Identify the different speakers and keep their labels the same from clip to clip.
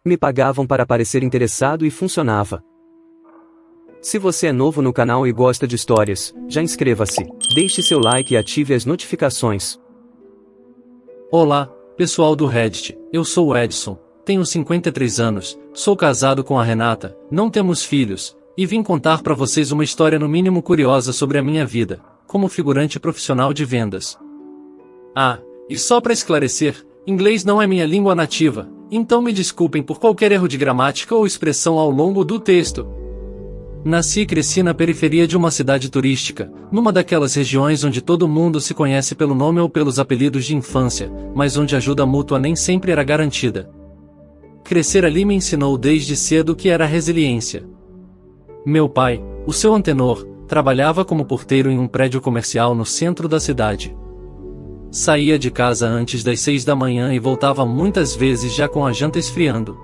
Speaker 1: Me pagavam para parecer interessado e funcionava. Se você é novo no canal e gosta de histórias, já inscreva-se, deixe seu like e ative as notificações.
Speaker 2: Olá, pessoal do Reddit, eu sou o Edson, tenho 53 anos, sou casado com a Renata, não temos filhos, e vim contar para vocês uma história no mínimo curiosa sobre a minha vida, como figurante profissional de vendas. Ah, e só para esclarecer, inglês não é minha língua nativa, então me desculpem por qualquer erro de gramática ou expressão ao longo do texto. Nasci e cresci na periferia de uma cidade turística, numa daquelas regiões onde todo mundo se conhece pelo nome ou pelos apelidos de infância, mas onde a ajuda mútua nem sempre era garantida. Crescer ali me ensinou desde cedo o que era resiliência. Meu pai, o seu Antenor, trabalhava como porteiro em um prédio comercial no centro da cidade. Saía de casa antes das 6 da manhã e voltava muitas vezes já com a janta esfriando.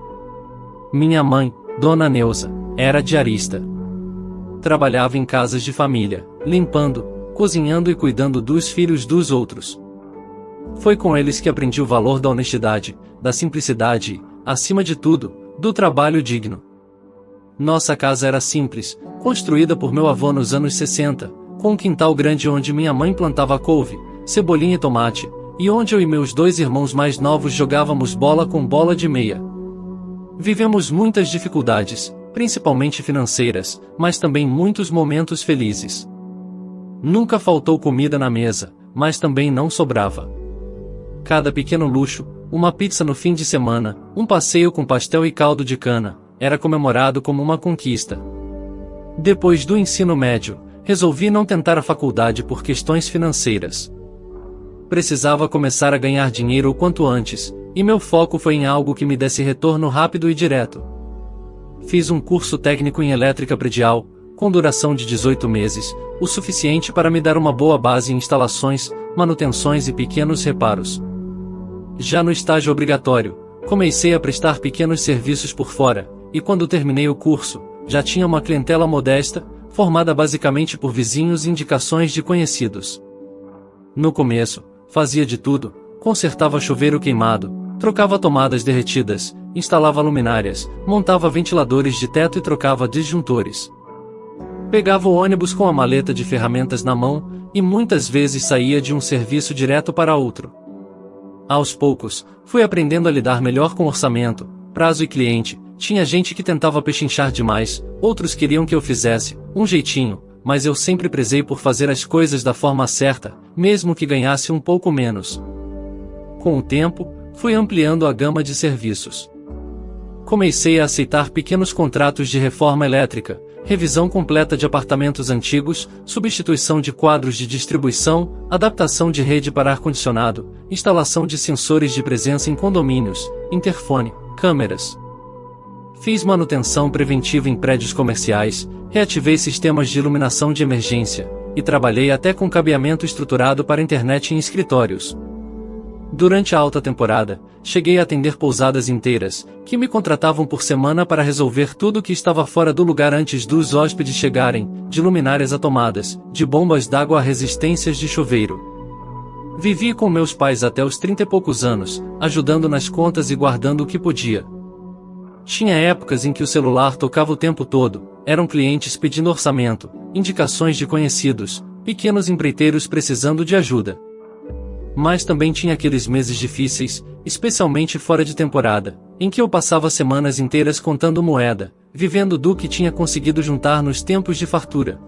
Speaker 2: Minha mãe, Dona Neuza, era diarista. Trabalhava em casas de família, limpando, cozinhando e cuidando dos filhos dos outros. Foi com eles que aprendi o valor da honestidade, da simplicidade e, acima de tudo, do trabalho digno. Nossa casa era simples, construída por meu avô nos anos 60, com um quintal grande onde minha mãe plantava couve, cebolinha e tomate, e onde eu e meus 2 irmãos mais novos jogávamos bola com bola de meia. Vivemos muitas dificuldades, principalmente financeiras, mas também muitos momentos felizes. Nunca faltou comida na mesa, mas também não sobrava. Cada pequeno luxo, uma pizza no fim de semana, um passeio com pastel e caldo de cana, era comemorado como uma conquista. Depois do ensino médio, resolvi não tentar a faculdade por questões financeiras. Precisava começar a ganhar dinheiro o quanto antes, e meu foco foi em algo que me desse retorno rápido e direto. Fiz um curso técnico em elétrica predial, com duração de 18 meses, o suficiente para me dar uma boa base em instalações, manutenções e pequenos reparos. Já no estágio obrigatório, comecei a prestar pequenos serviços por fora, e quando terminei o curso, já tinha uma clientela modesta, formada basicamente por vizinhos e indicações de conhecidos. No começo, fazia de tudo, consertava chuveiro queimado, trocava tomadas derretidas, instalava luminárias, montava ventiladores de teto e trocava disjuntores. Pegava o ônibus com a maleta de ferramentas na mão, e muitas vezes saía de um serviço direto para outro. Aos poucos, fui aprendendo a lidar melhor com orçamento, prazo e cliente. Tinha gente que tentava pechinchar demais, outros queriam que eu fizesse um jeitinho, mas eu sempre prezei por fazer as coisas da forma certa, mesmo que ganhasse um pouco menos. Com o tempo, fui ampliando a gama de serviços. Comecei a aceitar pequenos contratos de reforma elétrica, revisão completa de apartamentos antigos, substituição de quadros de distribuição, adaptação de rede para ar-condicionado, instalação de sensores de presença em condomínios, interfone, câmeras. Fiz manutenção preventiva em prédios comerciais, reativei sistemas de iluminação de emergência, e trabalhei até com cabeamento estruturado para internet em escritórios. Durante a alta temporada, cheguei a atender pousadas inteiras, que me contratavam por semana para resolver tudo o que estava fora do lugar antes dos hóspedes chegarem, de luminárias a tomadas, de bombas d'água a resistências de chuveiro. Vivi com meus pais até os 30 e poucos anos, ajudando nas contas e guardando o que podia. Tinha épocas em que o celular tocava o tempo todo, eram clientes pedindo orçamento, indicações de conhecidos, pequenos empreiteiros precisando de ajuda. Mas também tinha aqueles meses difíceis, especialmente fora de temporada, em que eu passava semanas inteiras contando moeda, vivendo do que tinha conseguido juntar nos tempos de fartura.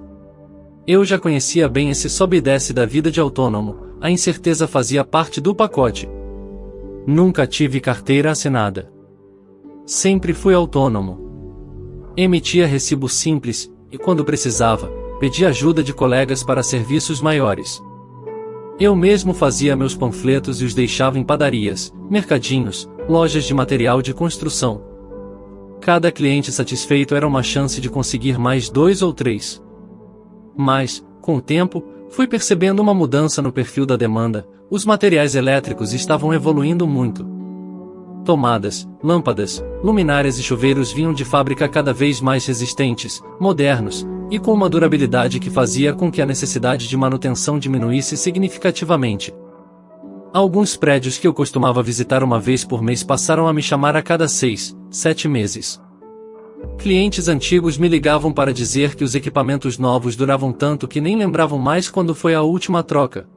Speaker 2: Eu já conhecia bem esse sobe e desce da vida de autônomo, a incerteza fazia parte do pacote. Nunca tive carteira assinada. Sempre fui autônomo. Emitia recibo simples, e quando precisava, pedia ajuda de colegas para serviços maiores. Eu mesmo fazia meus panfletos e os deixava em padarias, mercadinhos, lojas de material de construção. Cada cliente satisfeito era uma chance de conseguir mais 2 ou 3. Mas, com o tempo, fui percebendo uma mudança no perfil da demanda, os materiais elétricos estavam evoluindo muito. Tomadas, lâmpadas, luminárias e chuveiros vinham de fábrica cada vez mais resistentes, modernos, e com uma durabilidade que fazia com que a necessidade de manutenção diminuísse significativamente. Alguns prédios que eu costumava visitar uma vez por mês passaram a me chamar a cada 6, 7 meses. Clientes antigos me ligavam para dizer que os equipamentos novos duravam tanto que nem lembravam mais quando foi a última troca.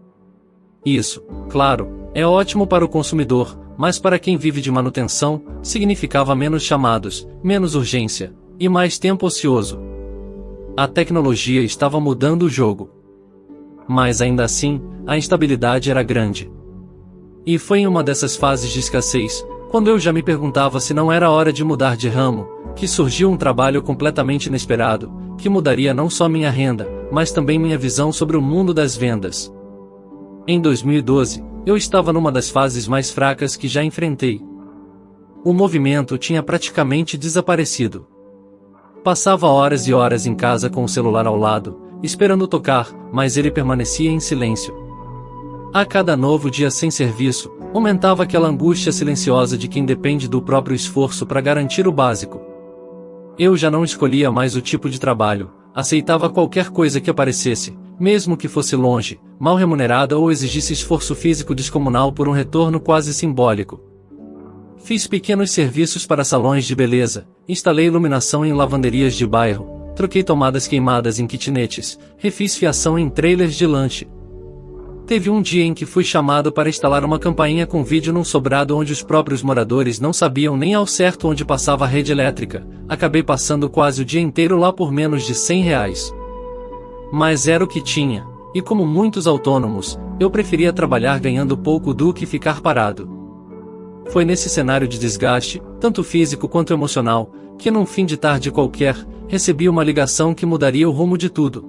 Speaker 2: Isso, claro, é ótimo para o consumidor, mas para quem vive de manutenção, significava menos chamados, menos urgência, e mais tempo ocioso. A tecnologia estava mudando o jogo. Mas ainda assim, a instabilidade era grande. E foi em uma dessas fases de escassez, quando eu já me perguntava se não era hora de mudar de ramo, que surgiu um trabalho completamente inesperado, que mudaria não só minha renda, mas também minha visão sobre o mundo das vendas. Em 2012, eu estava numa das fases mais fracas que já enfrentei. O movimento tinha praticamente desaparecido. Passava horas e horas em casa com o celular ao lado, esperando tocar, mas ele permanecia em silêncio. A cada novo dia sem serviço, aumentava aquela angústia silenciosa de quem depende do próprio esforço para garantir o básico. Eu já não escolhia mais o tipo de trabalho, aceitava qualquer coisa que aparecesse, mesmo que fosse longe, mal remunerada ou exigisse esforço físico descomunal por um retorno quase simbólico. Fiz pequenos serviços para salões de beleza, instalei iluminação em lavanderias de bairro, troquei tomadas queimadas em kitnetes, refiz fiação em trailers de lanche. Teve um dia em que fui chamado para instalar uma campainha com vídeo num sobrado onde os próprios moradores não sabiam nem ao certo onde passava a rede elétrica. Acabei passando quase o dia inteiro lá por menos de R$100. Mas era o que tinha, e como muitos autônomos, eu preferia trabalhar ganhando pouco do que ficar parado. Foi nesse cenário de desgaste, tanto físico quanto emocional, que num fim de tarde qualquer, recebi uma ligação que mudaria o rumo de tudo.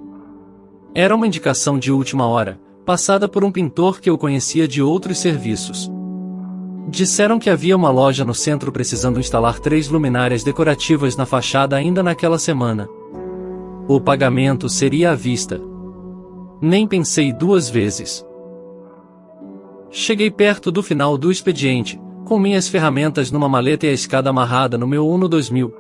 Speaker 2: Era uma indicação de última hora, passada por um pintor que eu conhecia de outros serviços. Disseram que havia uma loja no centro precisando instalar 3 luminárias decorativas na fachada ainda naquela semana. O pagamento seria à vista. Nem pensei 2 vezes. Cheguei perto do final do expediente, com minhas ferramentas numa maleta e a escada amarrada no meu Uno 2000.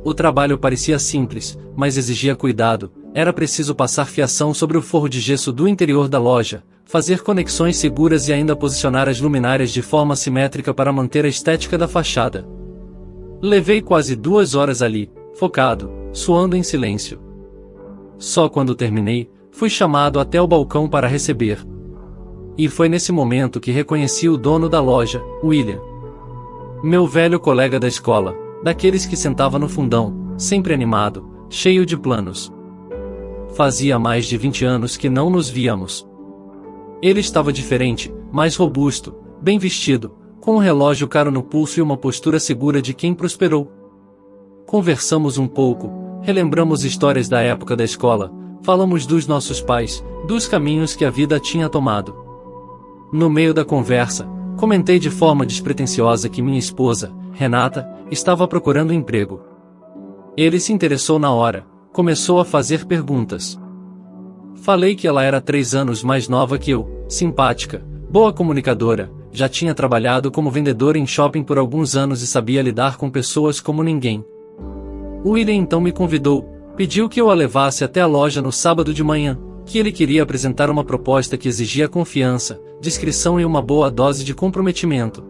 Speaker 2: O trabalho parecia simples, mas exigia cuidado. Era preciso passar fiação sobre o forro de gesso do interior da loja, fazer conexões seguras e ainda posicionar as luminárias de forma simétrica para manter a estética da fachada. Levei quase 2 horas ali, focado, suando em silêncio. Só quando terminei, fui chamado até o balcão para receber. E foi nesse momento que reconheci o dono da loja, William. Meu velho colega da escola, daqueles que sentava no fundão, sempre animado, cheio de planos. Fazia mais de 20 anos que não nos víamos. Ele estava diferente, mais robusto, bem vestido, com um relógio caro no pulso e uma postura segura de quem prosperou. Conversamos um pouco, relembramos histórias da época da escola, falamos dos nossos pais, dos caminhos que a vida tinha tomado. No meio da conversa, comentei de forma despretensiosa que minha esposa, Renata, estava procurando emprego. Ele se interessou na hora. Começou a fazer perguntas. Falei que ela era 3 anos mais nova que eu, simpática, boa comunicadora, já tinha trabalhado como vendedora em shopping por alguns anos e sabia lidar com pessoas como ninguém. William então me convidou, pediu que eu a levasse até a loja no sábado de manhã, que ele queria apresentar uma proposta que exigia confiança, discrição e uma boa dose de comprometimento.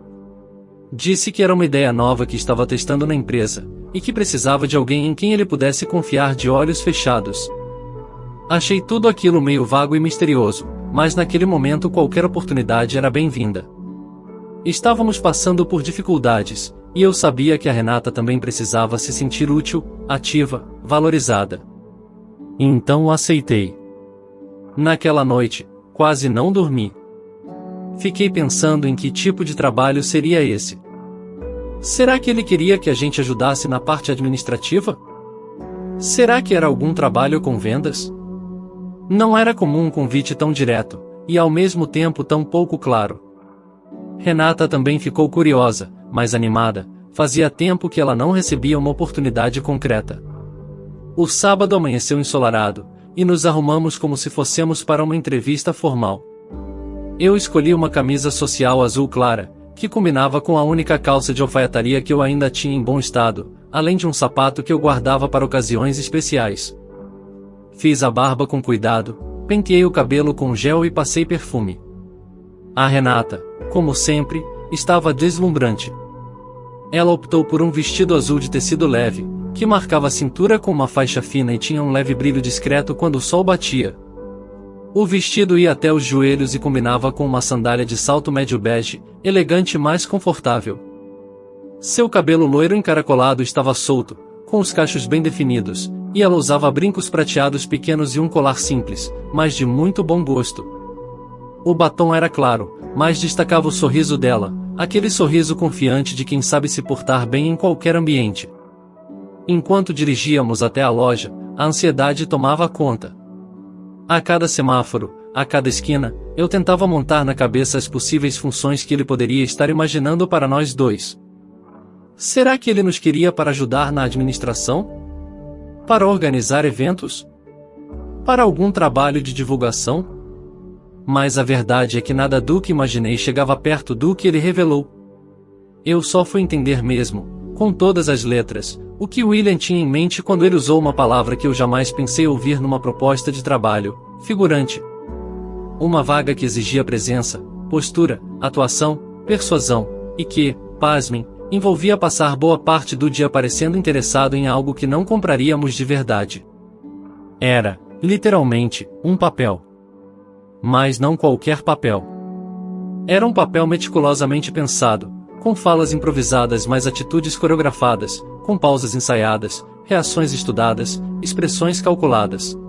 Speaker 2: Disse que era uma ideia nova que estava testando na empresa, e que precisava de alguém em quem ele pudesse confiar de olhos fechados. Achei tudo aquilo meio vago e misterioso, mas naquele momento qualquer oportunidade era bem-vinda. Estávamos passando por dificuldades, e eu sabia que a Renata também precisava se sentir útil, ativa, valorizada. Então aceitei. Naquela noite, quase não dormi. Fiquei pensando em que tipo de trabalho seria esse. Será que ele queria que a gente ajudasse na parte administrativa? Será que era algum trabalho com vendas? Não era comum um convite tão direto, e ao mesmo tempo tão pouco claro. Renata também ficou curiosa, mas animada, fazia tempo que ela não recebia uma oportunidade concreta. O sábado amanheceu ensolarado, e nos arrumamos como se fossemos para uma entrevista formal. Eu escolhi uma camisa social azul clara, que combinava com a única calça de alfaiataria que eu ainda tinha em bom estado, além de um sapato que eu guardava para ocasiões especiais. Fiz a barba com cuidado, penteei o cabelo com gel e passei perfume. A Renata, como sempre, estava deslumbrante. Ela optou por um vestido azul de tecido leve, que marcava a cintura com uma faixa fina e tinha um leve brilho discreto quando o sol batia. O vestido ia até os joelhos e combinava com uma sandália de salto médio bege, elegante e mais confortável. Seu cabelo loiro encaracolado estava solto, com os cachos bem definidos, e ela usava brincos prateados pequenos e um colar simples, mas de muito bom gosto. O batom era claro, mas destacava o sorriso dela, aquele sorriso confiante de quem sabe se portar bem em qualquer ambiente. Enquanto dirigíamos até a loja, a ansiedade tomava conta. A cada semáforo, a cada esquina, eu tentava montar na cabeça as possíveis funções que ele poderia estar imaginando para nós dois. Será que ele nos queria para ajudar na administração? Para organizar eventos? Para algum trabalho de divulgação? Mas a verdade é que nada do que imaginei chegava perto do que ele revelou. Eu só fui entender mesmo, com todas as letras, o que William tinha em mente quando ele usou uma palavra que eu jamais pensei ouvir numa proposta de trabalho: figurante. Uma vaga que exigia presença, postura, atuação, persuasão, e que, pasmem, envolvia passar boa parte do dia parecendo interessado em algo que não compraríamos de verdade. Era, literalmente, um papel. Mas não qualquer papel. Era um papel meticulosamente pensado, com falas improvisadas mas atitudes coreografadas, com pausas ensaiadas, reações estudadas, expressões calculadas.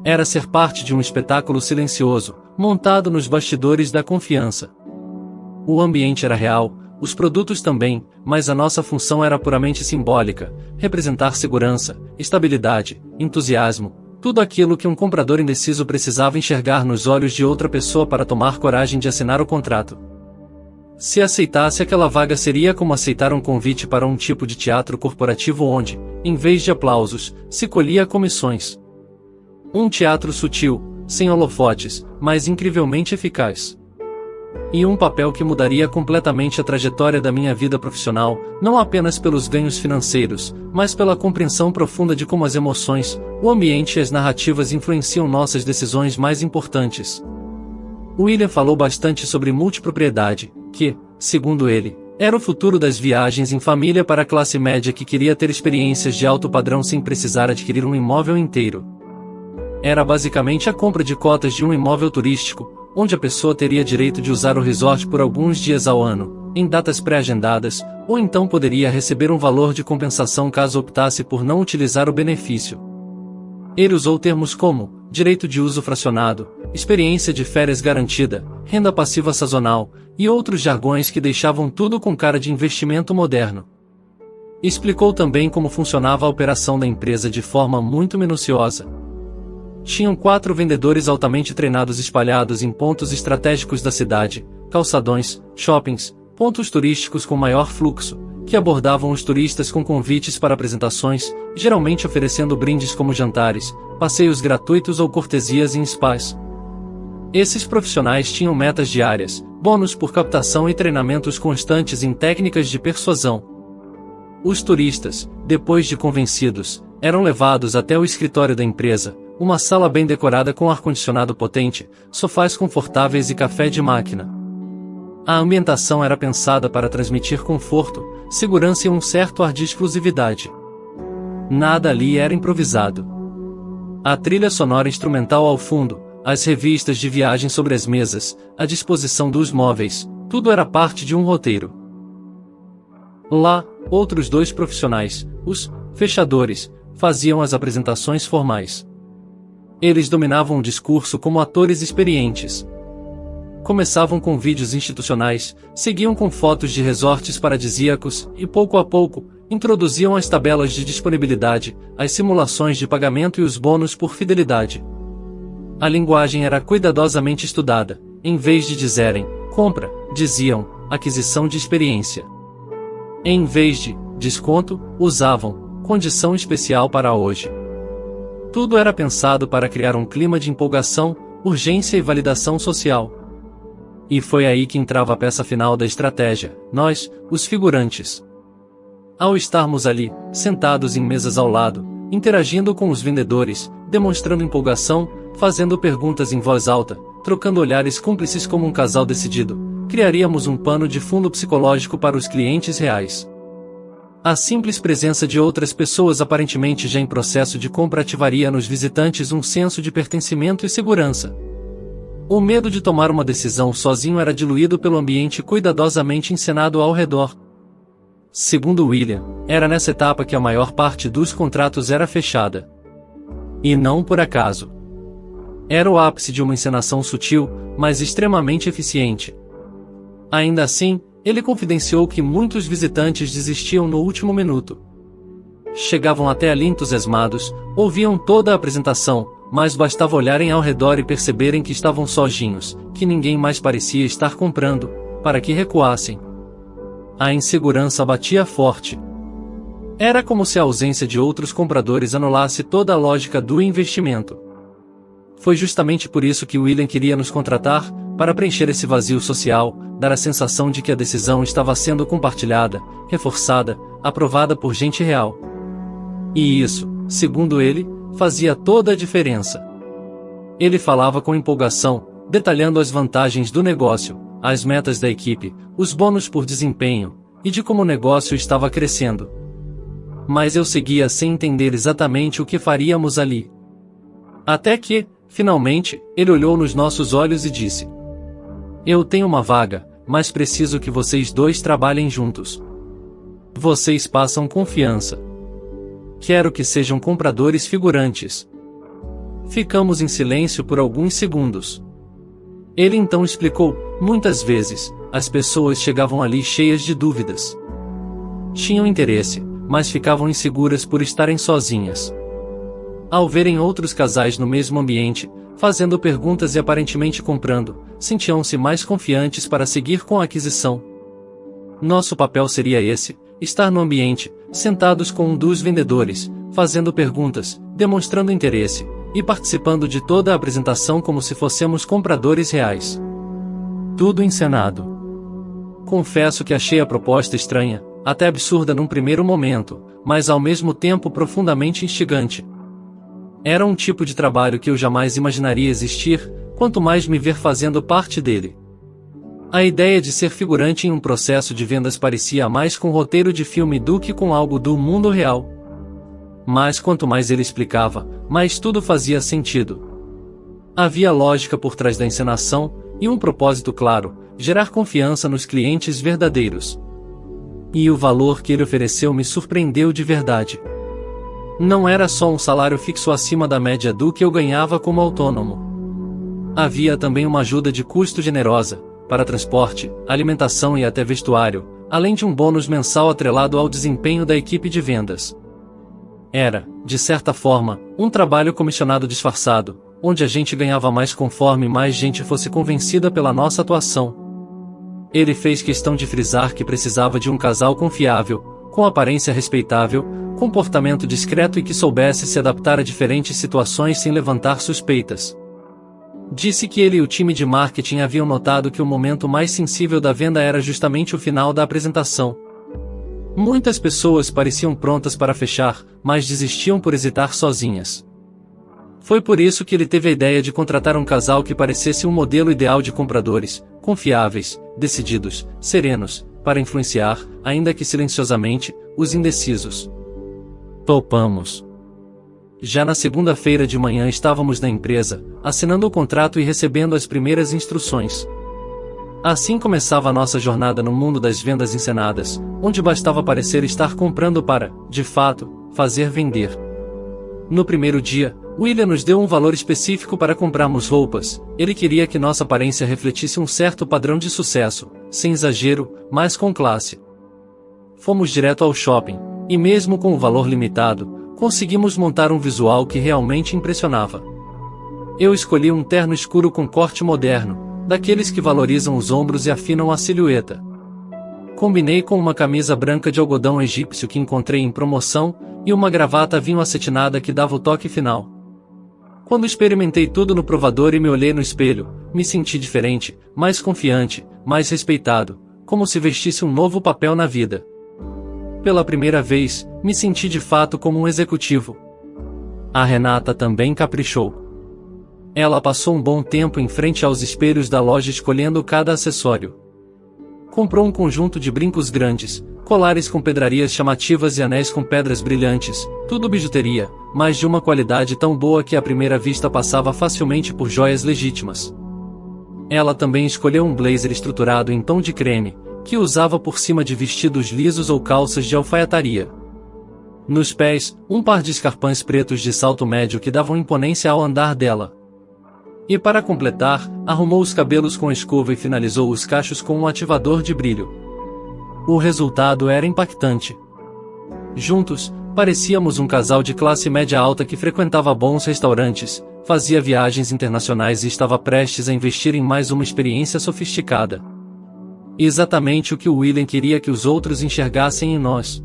Speaker 2: Era ser parte de um espetáculo silencioso, montado nos bastidores da confiança. O ambiente era real, os produtos também, mas a nossa função era puramente simbólica: representar segurança, estabilidade, entusiasmo, tudo aquilo que um comprador indeciso precisava enxergar nos olhos de outra pessoa para tomar coragem de assinar o contrato. Se aceitasse aquela vaga seria como aceitar um convite para um tipo de teatro corporativo onde, em vez de aplausos, se colhia comissões. Um teatro sutil, sem holofotes, mas incrivelmente eficaz. E um papel que mudaria completamente a trajetória da minha vida profissional, não apenas pelos ganhos financeiros, mas pela compreensão profunda de como as emoções, o ambiente e as narrativas influenciam nossas decisões mais importantes. William falou bastante sobre multipropriedade, que, segundo ele, era o futuro das viagens em família para a classe média que queria ter experiências de alto padrão sem precisar adquirir um imóvel inteiro. Era basicamente a compra de cotas de um imóvel turístico, onde a pessoa teria direito de usar o resort por alguns dias ao ano, em datas pré-agendadas, ou então poderia receber um valor de compensação caso optasse por não utilizar o benefício. Ele usou termos como direito de uso fracionado, experiência de férias garantida, renda passiva sazonal, e outros jargões que deixavam tudo com cara de investimento moderno. Explicou também como funcionava a operação da empresa de forma muito minuciosa. Tinham 4 vendedores altamente treinados espalhados em pontos estratégicos da cidade, calçadões, shoppings, pontos turísticos com maior fluxo, que abordavam os turistas com convites para apresentações, geralmente oferecendo brindes como jantares, passeios gratuitos ou cortesias em spas. Esses profissionais tinham metas diárias, bônus por captação e treinamentos constantes em técnicas de persuasão. Os turistas, depois de convencidos, eram levados até o escritório da empresa, uma sala bem decorada com ar-condicionado potente, sofás confortáveis e café de máquina. A ambientação era pensada para transmitir conforto, segurança e um certo ar de exclusividade. Nada ali era improvisado. A trilha sonora instrumental ao fundo, as revistas de viagem sobre as mesas, a disposição dos móveis, tudo era parte de um roteiro. Lá, outros 2 profissionais, os fechadores, faziam as apresentações formais. Eles dominavam o discurso como atores experientes. Começavam com vídeos institucionais, seguiam com fotos de resorts paradisíacos e, pouco a pouco, introduziam as tabelas de disponibilidade, as simulações de pagamento e os bônus por fidelidade. A linguagem era cuidadosamente estudada. Em vez de dizerem compra, diziam aquisição de experiência. Em vez de desconto, usavam condição especial para hoje. Tudo era pensado para criar um clima de empolgação, urgência e validação social. E foi aí que entrava a peça final da estratégia: nós, os figurantes. Ao estarmos ali, sentados em mesas ao lado, interagindo com os vendedores, demonstrando empolgação, fazendo perguntas em voz alta, trocando olhares cúmplices como um casal decidido, criaríamos um pano de fundo psicológico para os clientes reais. A simples presença de outras pessoas aparentemente já em processo de compra ativaria nos visitantes um senso de pertencimento e segurança. O medo de tomar uma decisão sozinho era diluído pelo ambiente cuidadosamente encenado ao redor. Segundo William, era nessa etapa que a maior parte dos contratos era fechada. E não por acaso. Era o ápice de uma encenação sutil, mas extremamente eficiente. Ainda assim, ele confidenciou que muitos visitantes desistiam no último minuto. Chegavam até ali entusiasmados, ouviam toda a apresentação, mas bastava olharem ao redor e perceberem que estavam sozinhos, que ninguém mais parecia estar comprando, para que recuassem. A insegurança batia forte. Era como se a ausência de outros compradores anulasse toda a lógica do investimento. Foi justamente por isso que William queria nos contratar, para preencher esse vazio social, dar a sensação de que a decisão estava sendo compartilhada, reforçada, aprovada por gente real. E isso, segundo ele, fazia toda a diferença. Ele falava com empolgação, detalhando as vantagens do negócio, as metas da equipe, os bônus por desempenho, e de como o negócio estava crescendo. Mas eu seguia sem entender exatamente o que faríamos ali. Até que, finalmente, ele olhou nos nossos olhos e disse: "Eu tenho uma vaga, mas preciso que vocês dois trabalhem juntos. Vocês passam confiança. Quero que sejam compradores figurantes." Ficamos em silêncio por alguns segundos. Ele então explicou: muitas vezes, as pessoas chegavam ali cheias de dúvidas. Tinham interesse, mas ficavam inseguras por estarem sozinhas. Ao verem outros casais no mesmo ambiente, fazendo perguntas e aparentemente comprando, sentiam-se mais confiantes para seguir com a aquisição. Nosso papel seria esse: estar no ambiente, sentados com um dos vendedores, fazendo perguntas, demonstrando interesse, e participando de toda a apresentação como se fôssemos compradores reais. Tudo encenado. Confesso que achei a proposta estranha, até absurda num primeiro momento, mas ao mesmo tempo profundamente instigante. Era um tipo de trabalho que eu jamais imaginaria existir, quanto mais me ver fazendo parte dele. A ideia de ser figurante em um processo de vendas parecia mais com roteiro de filme do que com algo do mundo real. Mas quanto mais ele explicava, mais tudo fazia sentido. Havia lógica por trás da encenação, e um propósito claro: gerar confiança nos clientes verdadeiros. E o valor que ele ofereceu me surpreendeu de verdade. Não era só um salário fixo acima da média do que eu ganhava como autônomo. Havia também uma ajuda de custo generosa, para transporte, alimentação e até vestuário, além de um bônus mensal atrelado ao desempenho da equipe de vendas. Era, de certa forma, um trabalho comissionado disfarçado, onde a gente ganhava mais conforme mais gente fosse convencida pela nossa atuação. Ele fez questão de frisar que precisava de um casal confiável, com aparência respeitável, comportamento discreto e que soubesse se adaptar a diferentes situações sem levantar suspeitas. Disse que ele e o time de marketing haviam notado que o momento mais sensível da venda era justamente o final da apresentação. Muitas pessoas pareciam prontas para fechar, mas desistiam por hesitar sozinhas. Foi por isso que ele teve a ideia de contratar um casal que parecesse um modelo ideal de compradores, confiáveis, decididos, serenos, para influenciar, ainda que silenciosamente, os indecisos. Topamos. Já na segunda-feira de manhã estávamos na empresa, assinando o contrato e recebendo as primeiras instruções. Assim começava a nossa jornada no mundo das vendas encenadas, onde bastava parecer estar comprando para, de fato, fazer vender. No primeiro dia, William nos deu um valor específico para comprarmos roupas. Ele queria que nossa aparência refletisse um certo padrão de sucesso, sem exagero, mas com classe. Fomos direto ao shopping, e mesmo com o valor limitado, conseguimos montar um visual que realmente impressionava. Eu escolhi um terno escuro com corte moderno, daqueles que valorizam os ombros e afinam a silhueta. Combinei com uma camisa branca de algodão egípcio que encontrei em promoção, e uma gravata vinho acetinada que dava o toque final. Quando experimentei tudo no provador e me olhei no espelho, me senti diferente, mais confiante, mais respeitado, como se vestisse um novo papel na vida. Pela primeira vez, me senti de fato como um executivo. A Renata também caprichou. Ela passou um bom tempo em frente aos espelhos da loja escolhendo cada acessório. Comprou um conjunto de brincos grandes, Colares com pedrarias chamativas e anéis com pedras brilhantes, tudo bijuteria, mas de uma qualidade tão boa que à primeira vista passava facilmente por joias legítimas. Ela também escolheu um blazer estruturado em tom de creme, que usava por cima de vestidos lisos ou calças de alfaiataria. Nos pés, um par de escarpães pretos de salto médio que davam imponência ao andar dela. E para completar, arrumou os cabelos com escova e finalizou os cachos com um ativador de brilho. O resultado era impactante. Juntos, parecíamos um casal de classe média alta que frequentava bons restaurantes, fazia viagens internacionais e estava prestes a investir em mais uma experiência sofisticada. Exatamente o que William queria que os outros enxergassem em nós.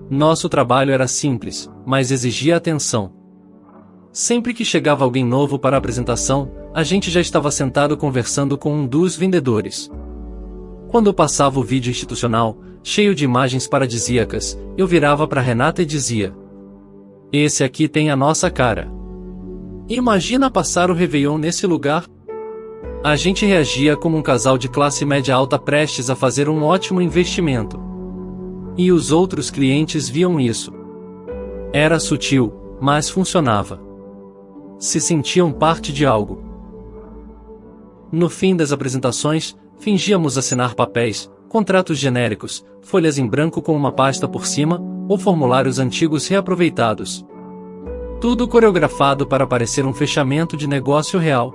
Speaker 2: Nosso trabalho era simples, mas exigia atenção. Sempre que chegava alguém novo para a apresentação, a gente já estava sentado conversando com um dos vendedores. Quando passava o vídeo institucional, cheio de imagens paradisíacas, eu virava para Renata e dizia: "Esse aqui tem a nossa cara. Imagina passar o Réveillon nesse lugar?" A gente reagia como um casal de classe média alta prestes a fazer um ótimo investimento. E os outros clientes viam isso. Era sutil, mas funcionava. Se sentiam parte de algo. No fim das apresentações, fingíamos assinar papéis, contratos genéricos, folhas em branco com uma pasta por cima, ou formulários antigos reaproveitados. Tudo coreografado para parecer um fechamento de negócio real.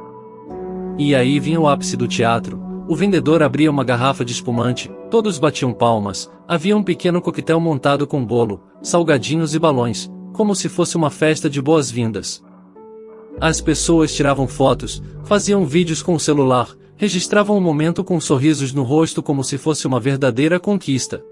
Speaker 2: E aí vinha o ápice do teatro. O vendedor abria uma garrafa de espumante, todos batiam palmas, havia um pequeno coquetel montado com bolo, salgadinhos e balões, como se fosse uma festa de boas-vindas. As pessoas tiravam fotos, faziam vídeos com o celular, registravam o momento com sorrisos no rosto como se fosse uma verdadeira conquista.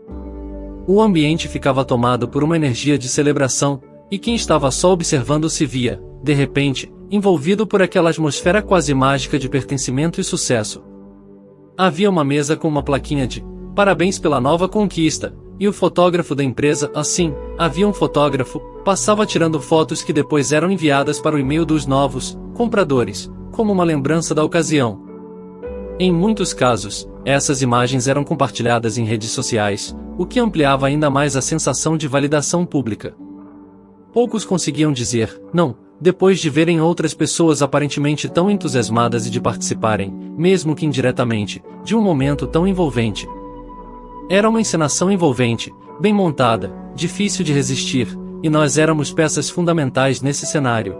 Speaker 2: O ambiente ficava tomado por uma energia de celebração, e quem estava só observando se via, de repente, envolvido por aquela atmosfera quase mágica de pertencimento e sucesso. Havia uma mesa com uma plaquinha de "Parabéns pela nova conquista", e o fotógrafo da empresa, assim, havia um fotógrafo, passava tirando fotos que depois eram enviadas para o e-mail dos novos compradores, como uma lembrança da ocasião. Em muitos casos, essas imagens eram compartilhadas em redes sociais, o que ampliava ainda mais a sensação de validação pública. Poucos conseguiam dizer "não", depois de verem outras pessoas aparentemente tão entusiasmadas e de participarem, mesmo que indiretamente, de um momento tão envolvente. Era uma encenação envolvente, bem montada, difícil de resistir, e nós éramos peças fundamentais nesse cenário.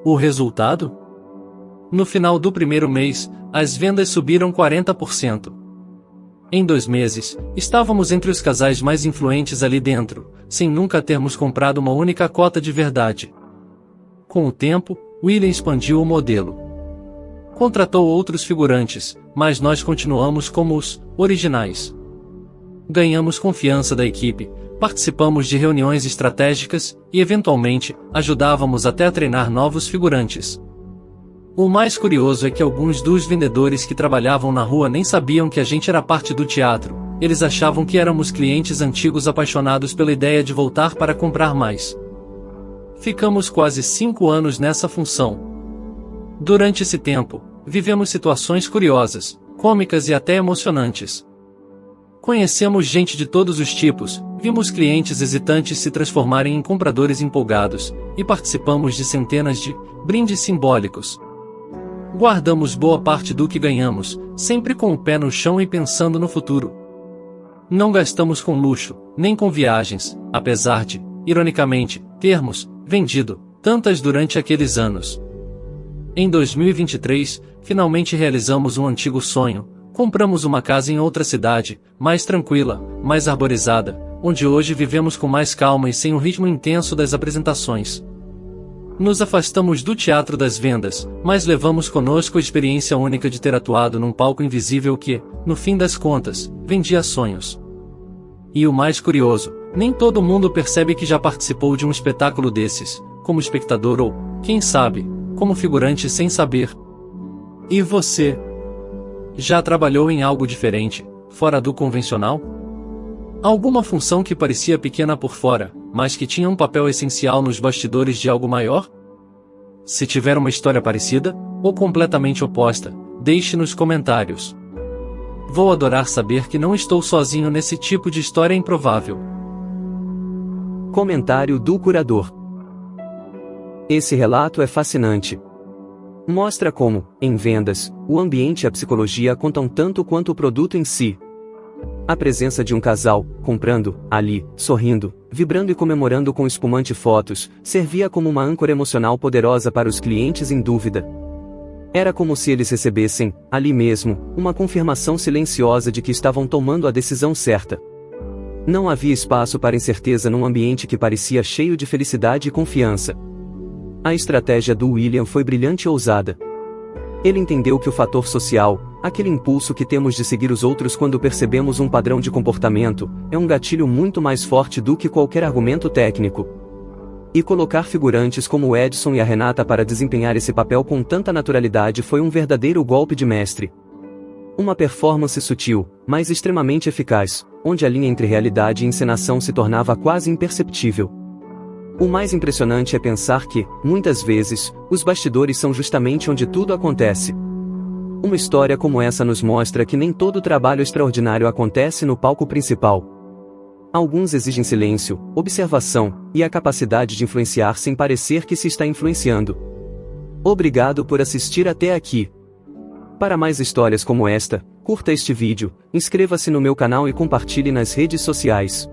Speaker 2: O resultado? No final do primeiro mês, as vendas subiram 40%. Em 2 meses, estávamos entre os casais mais influentes ali dentro, sem nunca termos comprado uma única cota de verdade. Com o tempo, William expandiu o modelo. Contratou outros figurantes, mas nós continuamos como os originais. Ganhamos confiança da equipe, participamos de reuniões estratégicas e, eventualmente, ajudávamos até a treinar novos figurantes. O mais curioso é que alguns dos vendedores que trabalhavam na rua nem sabiam que a gente era parte do teatro, eles achavam que éramos clientes antigos apaixonados pela ideia de voltar para comprar mais. Ficamos quase 5 anos nessa função. Durante esse tempo, vivemos situações curiosas, cômicas e até emocionantes. Conhecemos gente de todos os tipos, vimos clientes hesitantes se transformarem em compradores empolgados, e participamos de centenas de brindes simbólicos. Guardamos boa parte do que ganhamos, sempre com o pé no chão e pensando no futuro. Não gastamos com luxo, nem com viagens, apesar de, ironicamente, termos vendido tantas durante aqueles anos. Em 2023, finalmente realizamos um antigo sonho. Compramos uma casa em outra cidade, mais tranquila, mais arborizada, onde hoje vivemos com mais calma e sem o ritmo intenso das apresentações. Nos afastamos do teatro das vendas, mas levamos conosco a experiência única de ter atuado num palco invisível que, no fim das contas, vendia sonhos. E o mais curioso, nem todo mundo percebe que já participou de um espetáculo desses, como espectador ou, quem sabe, como figurante sem saber. E você? Já trabalhou em algo diferente, fora do convencional? Alguma função que parecia pequena por fora, mas que tinha um papel essencial nos bastidores de algo maior? Se tiver uma história parecida, ou completamente oposta, deixe nos comentários. Vou adorar saber que não estou sozinho nesse tipo de história improvável.
Speaker 1: Comentário do curador. Esse relato é fascinante. Mostra como, em vendas, o ambiente e a psicologia contam tanto quanto o produto em si. A presença de um casal, comprando, ali, sorrindo, vibrando e comemorando com espumante fotos, servia como uma âncora emocional poderosa para os clientes em dúvida. Era como se eles recebessem, ali mesmo, uma confirmação silenciosa de que estavam tomando a decisão certa. Não havia espaço para incerteza num ambiente que parecia cheio de felicidade e confiança. A estratégia do William foi brilhante e ousada. Ele entendeu que o fator social, aquele impulso que temos de seguir os outros quando percebemos um padrão de comportamento, é um gatilho muito mais forte do que qualquer argumento técnico. E colocar figurantes como o Edson e a Renata para desempenhar esse papel com tanta naturalidade foi um verdadeiro golpe de mestre. Uma performance sutil, mas extremamente eficaz, onde a linha entre realidade e encenação se tornava quase imperceptível. O mais impressionante é pensar que, muitas vezes, os bastidores são justamente onde tudo acontece. Uma história como essa nos mostra que nem todo trabalho extraordinário acontece no palco principal. Alguns exigem silêncio, observação, e a capacidade de influenciar sem parecer que se está influenciando. Obrigado por assistir até aqui. Para mais histórias como esta, curta este vídeo, inscreva-se no meu canal e compartilhe nas redes sociais.